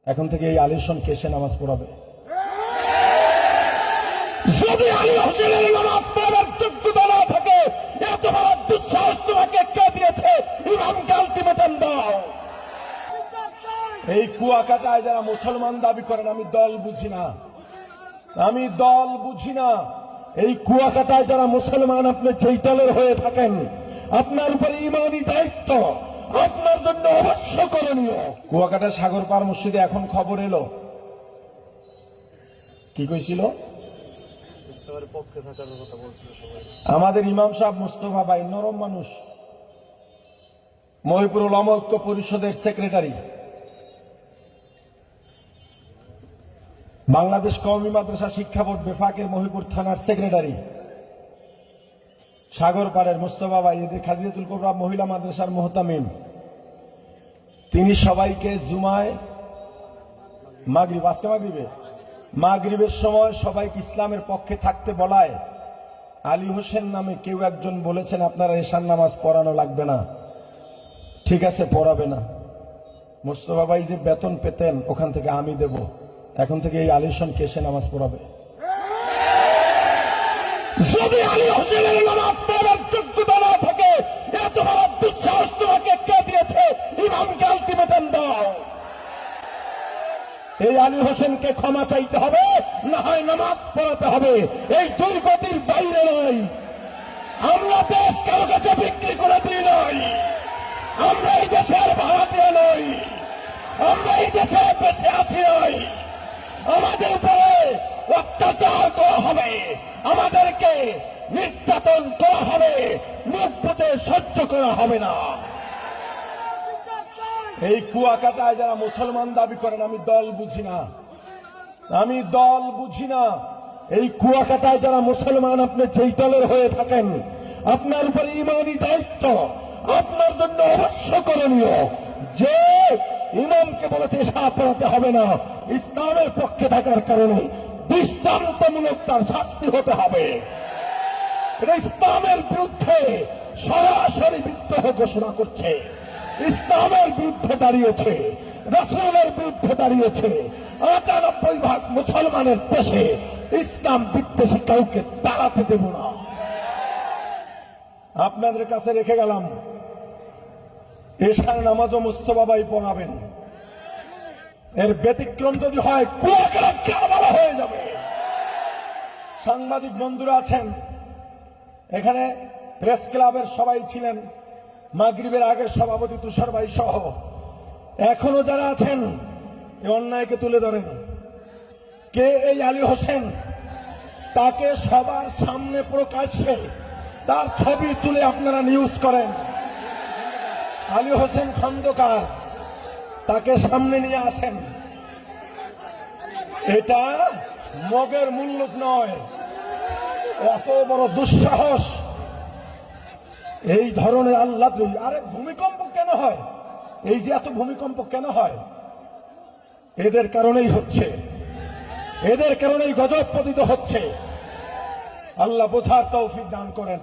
এখন থেকে এই আলিশন কেসে নামাজ পড়াবে। যদি আলী হোসেনের নামাজ পড়াবার যোগ্যতা না থাকে, এত বড় দুঃসাহস তোমাকে কে দিয়েছে? ইমামকে আলটিমেটাম দাও। এই কুয়াকাটায় যারা মুসলমান দাবি করেন, আমি দল বুঝি না, আমি দল বুঝি না। এই কুয়াকাটায় যারা মুসলমান, আপনি যেই দলের হয়ে থাকেন, আপনার উপরে ইমানি দায়িত্ব, আপনার জন্য অবশ্য করণীয়। কুয়াকাটা সাগর পার মসজিদে এখন খবর এলো, কি কইছিল? আমাদের ইমাম সাহেব মুস্তফা ভাই নরম মানুষ, মহিপুর উলামা ঐক্য পরিষদের সেক্রেটারি, বাংলাদেশ কওমি মাদ্রাসা শিক্ষা বোর্ড বেফাকের মহিপুর থানার সেক্রেটারি, সাগর পাড়ের মুস্তফা ভাই, এদের খাদিজাতুল কুবরা মহিলা মাদ্রাসার মুহতামিম, তিনি সবাইকে জুমায় মাগরিবের সময় সবাইকে ইসলামের পক্ষে থাকতে বলায় আলী হোসেন নামে কেউ একজন বলেছেন আপনারা এশার নামাজ পড়ানো লাগবে না। ঠিক আছে, পড়াবে না। মুস্তফা ভাই যে বেতন পেতেন ওখান থেকে আমি দেব। এখন থেকে এই আলিশন কেসে নামাজ পড়াবে। যদি আলী হোসেনের নামাজ পড়ার যোগ্যতা না থাকে, এত বড় দুঃসাহস তোমাকে কে দিয়েছে? ইমামকে আলটিমেটাম দাও। এই আলী হোসেনকে ক্ষমা চাইতে হবে, না হয় নামাজ পড়াতে হবে। এই দুর্গতির বাইরে নয়। আমরা দেশ কারো কাছে বিক্রি করে দিই নয়, আমরা এই দেশের ভাড়াটিয়া নই, আমরা এই দেশে বেঁচে আছি নই। আমাদের উপরে অত্যাচার করা হবে, আমাদেরকে নির্যাতন করা হবে, মুখ পুঁতে সহ্য করা হবে না। এই কুয়াকাটায় যারা মুসলমান দাবি করেন, আমি দল বুঝি না, আমি দল বুঝি না। এই কুয়াকাটায় যারা মুসলমান, আপনি যেই দলের হয়ে থাকেন, আপনার উপরে ইমানি দায়িত্ব, আপনার জন্য অবশ্য করণীয়। যে ইমামকে বলেছে এশা পড়াতে হবে না, ইসলামের পক্ষে থাকার কারণে দৃষ্টান্তমূলক তার শাস্তি হতে হবে। এটা ইসলামের বিরুদ্ধে সরাসরি বিদ্রোহ ঘোষণা করছে, ইসলামের বিরুদ্ধে দাঁড়িয়েছে, রাসূলের বিরুদ্ধে দাঁড়িয়েছে। ৯৮% মুসলমানের দেশে ইসলাম বিদ্বেষী কাউকে দাঁড়াতে দেব না। আপনাদের কাছে রেখে গেলাম, এশার নামাজও মুস্তফা ভাই পড়াবেন। এর ব্যতিক্রম যদি হয়, কুয়াকাটা হয়ে যাবে। সাংবাদিক বন্ধুরা আছেন এখানে, প্রেস ক্লাবের সবাই ছিলেন, মাগরিবের আগের সভাপতি তুষার ভাই সহ এখনো যারা আছেন, এই অন্যায়কে তুলে ধরেন। কে এই আলী হোসেন? তাকে সবার সামনে প্রকাশ্যে তার ছবি তুলে আপনারা নিউজ করেন। আলী হোসেন খন্দকার, তাকে সামনে নিয়ে আসেন। এটা মগের মুল্লুক নয়, এত বড় দুঃসাহস। এই ধরনের আল্লাহ, আরে ভূমিকম্প কেন হয়? এই যে এত ভূমিকম্প কেন হয়? এদের কারণেই হচ্ছে, এদের কারণেই গজব পতিত হচ্ছে। আল্লাহ বোঝার তৌফিক দান করেন।